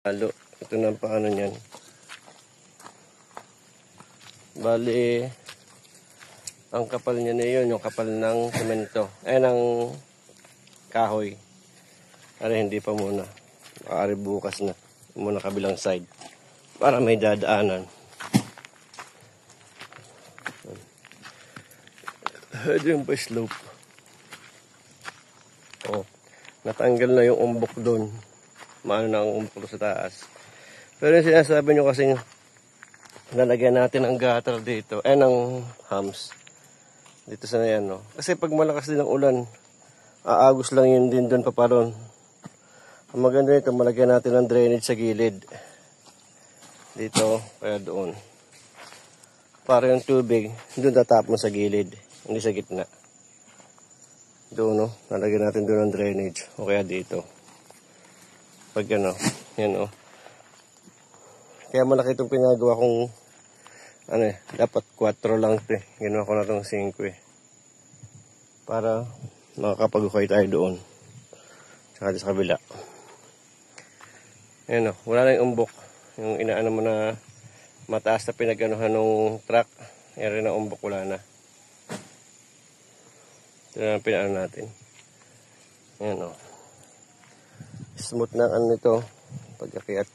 Halo, ito na ang paano niyan. Bali, ang kapal niya na yun, yung kapal ng semento. Ng kahoy. Hindi pa muna. Maaari bukas na. Muna kabilang side. Para may dadaanan. Ito yung pa slope. Oh, natanggal na yung umbok doon. Maano na ang umbok sa taas. Pero yung sinasabi nyo kasing lalagyan natin ang gutter dito. Ng hams. Dito sa yan, no? Kasi pag malakas din ang ulan, aagos lang yun din doon paparon. Ang maganda nito, malagyan natin ng drainage sa gilid. Dito, kaya doon. Para yung tubig, doon tatapon sa gilid. Hindi sa gitna. Doon, no? Nalagyan natin doon ng drainage. O kaya dito. Pag yan, no? Kaya malaki itong pinagawa kong dapat 4 lang ito eh. Ginawa ko na itong 5 eh. Para makakapag-ukay tayo doon. Tsaka sa kabila. Ayan, wala na yung umbok. Yung inaano mo na mataas na pinag-anuhan ng truck. Yan rin ang umbok, wala na. Ito na ang pinaano natin. Ayan, smooth na ang nito. Pag-akyat.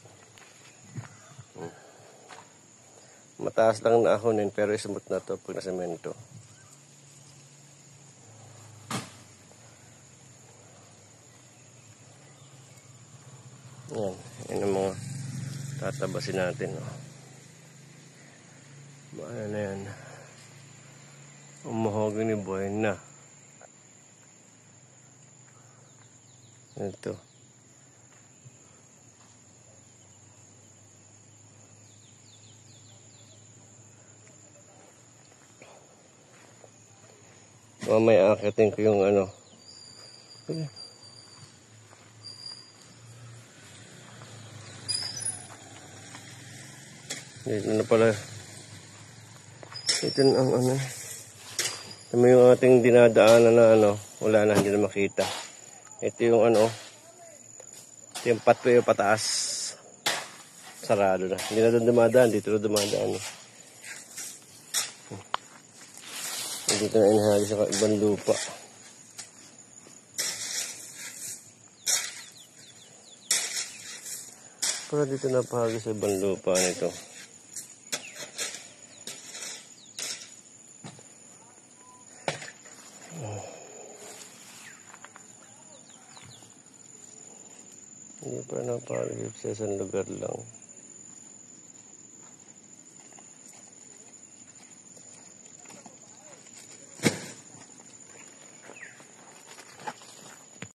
Mataas lang na ahonin pero smooth na to pag nasemento. Yan ang mga tatabasin natin. Bahala na yan. Umahogany buhay na. Ito. Mamaya akitin ko yung Dito na pala. Ito na ang Ito yung ating dinadaanan na wala na, hindi na makita. Ito yung ito yung pathway pataas. Sarado na. Hindi na doon dumadaan, dito na dumadaan. Dito na inahagi sa ibang lupa. Pero dito na pahagi sa ibang lupa nito. Hindi pa napahagi sa isang lugar lang.